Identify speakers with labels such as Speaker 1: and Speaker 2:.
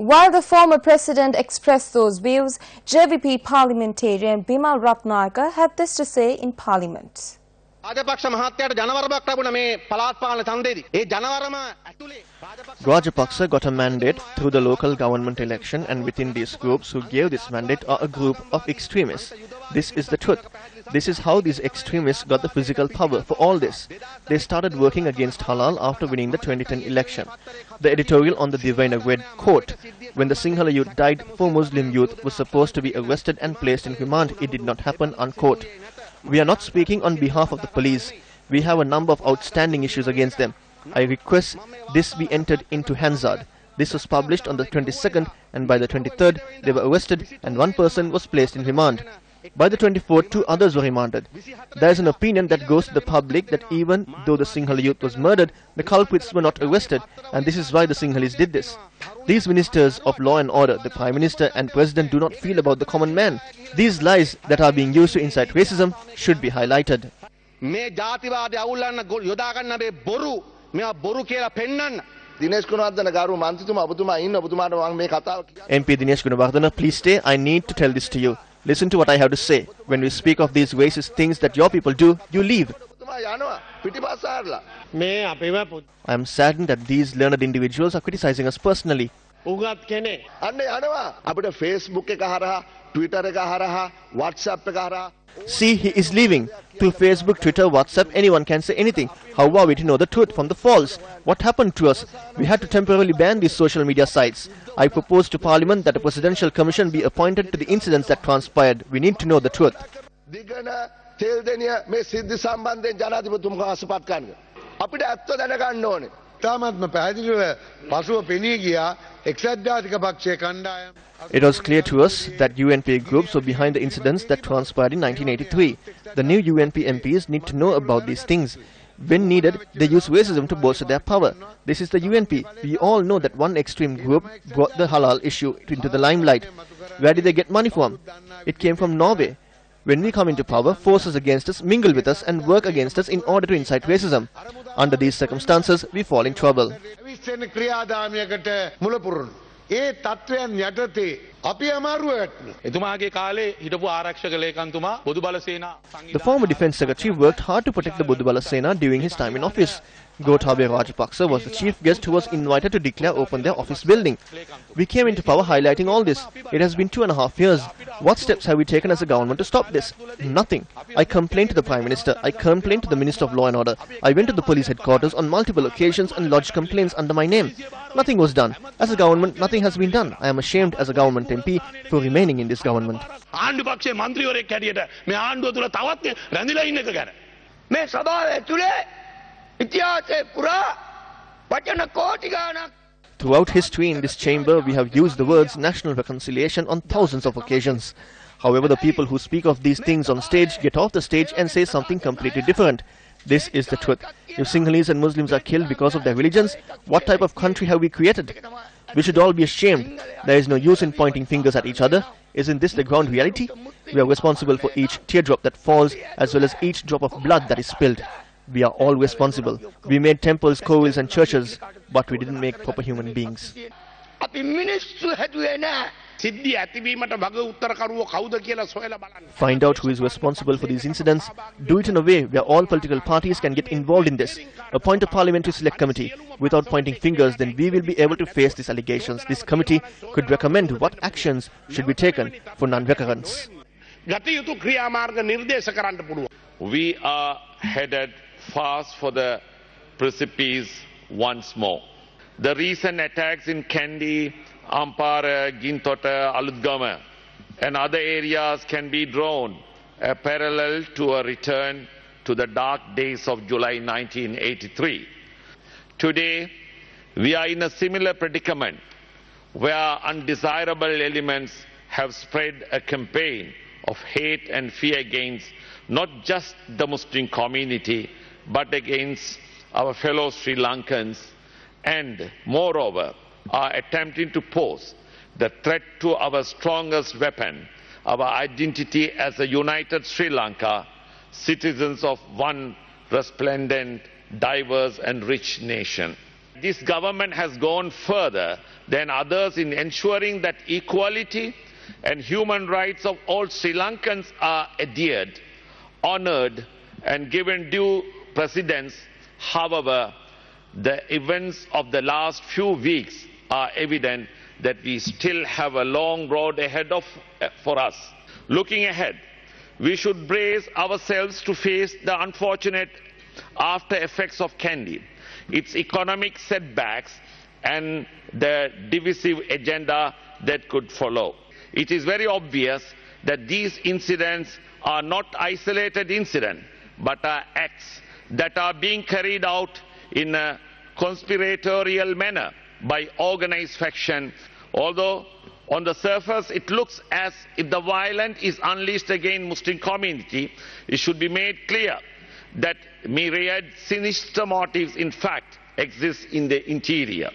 Speaker 1: While the former president expressed those views, JVP parliamentarian Bimal Rathnayake had this to say in parliament.
Speaker 2: Rajapaksa got a mandate through the local government election, and within these groups who gave this mandate are a group of extremists. This is the truth. This is how these extremists got the physical power for all this. They started working against halal after winning the 2010 election. The editorial on the Divina read, quote, "When the Sinhala youth died, 4 Muslim youth were supposed to be arrested and placed in remand. It did not happen," unquote. We are not speaking on behalf of the police. We have a number of outstanding issues against them. I request this be entered into Hansard. This was published on the 22nd, and by the 23rd they were arrested and 1 person was placed in remand. By the 24th, 2 others were remanded. There is an opinion that goes to the public that even though the Sinhala youth was murdered, the culprits were not arrested, and this is why the Sinhalese did this. These ministers of law and order, the Prime Minister and President, do not feel about the common man. These lies that are being used to incite racism should be highlighted. MP Dinesh Gunawardena, please stay. I need to tell this to you. Listen to what I have to say. When we speak of these racist things that your people do, you leave. I am saddened that these learned individuals are criticizing us personally. See, he is leaving. Through Facebook, Twitter, WhatsApp, anyone can say anything. How are we to know the truth from the false? What happened to us? We had to temporarily ban these social media sites. I propose to Parliament that a presidential commission be appointed to the incidents that transpired. We need to know the truth. It was clear to us that UNP groups were behind the incidents that transpired in 1983. The new UNP MPs need to know about these things. When needed, they use racism to bolster their power. This is the UNP. We all know that one extreme group brought the halal issue into the limelight. Where did they get money from? It came from Norway. When we come into power, forces against us mingle with us and work against us in order to incite racism. Under these circumstances, we fall in trouble. The former Defence Secretary worked hard to protect the Budubala Sena during his time in office. Gotabaya Rajapaksa was the chief guest who was invited to declare open their office building. We came into power highlighting all this. It has been 2.5 years. What steps have we taken as a government to stop this? Nothing. I complained to the Prime Minister. I complained to the Minister of Law and Order. I went to the police headquarters on multiple occasions and lodged complaints under my name. Nothing was done. As a government, nothing has been done. I am ashamed as a government MP for remaining in this government. Throughout history in this chamber, we have used the words national reconciliation on thousands of occasions. However, the people who speak of these things on stage get off the stage and say something completely different. This is the truth. If Sinhalese and Muslims are killed because of their religions, what type of country have we created? We should all be ashamed. There is no use in pointing fingers at each other. Isn't this the ground reality? We are responsible for each teardrop that falls as well as each drop of blood that is spilled. We are all responsible. We made temples, covils and churches, but we didn't make proper human beings. Find out who is responsible for these incidents. Do it in a way where all political parties can get involved in this. Appoint a parliamentary select committee. Without pointing fingers, then we will be able to face these allegations. This committee could recommend what actions should be taken for non-recurrence.
Speaker 3: We are headed fast for the precipice once more. The recent attacks in Kandy, Ampara, Gintota, Aludgama and other areas can be drawn a parallel to a return to the dark days of July 1983. Today, we are in a similar predicament where undesirable elements have spread a campaign of hate and fear against not just the Muslim community, but against our fellow Sri Lankans, and moreover are attempting to pose the threat to our strongest weapon, our identity as a united Sri Lanka, citizens of one resplendent, diverse and rich nation. This government has gone further than others in ensuring that equality and human rights of all Sri Lankans are adhered, honoured and given due precedence. However, the events of the last few weeks are evident that we still have a long road ahead for us. Looking ahead, we should brace ourselves to face the unfortunate after effects of Kandy, its economic setbacks and the divisive agenda that could follow. It is very obvious that these incidents are not isolated incidents, but are acts that are being carried out in a conspiratorial manner by organised faction. Although on the surface it looks as if the violence is unleashed against Muslim community, it should be made clear that myriad sinister motives in fact exist in the interior.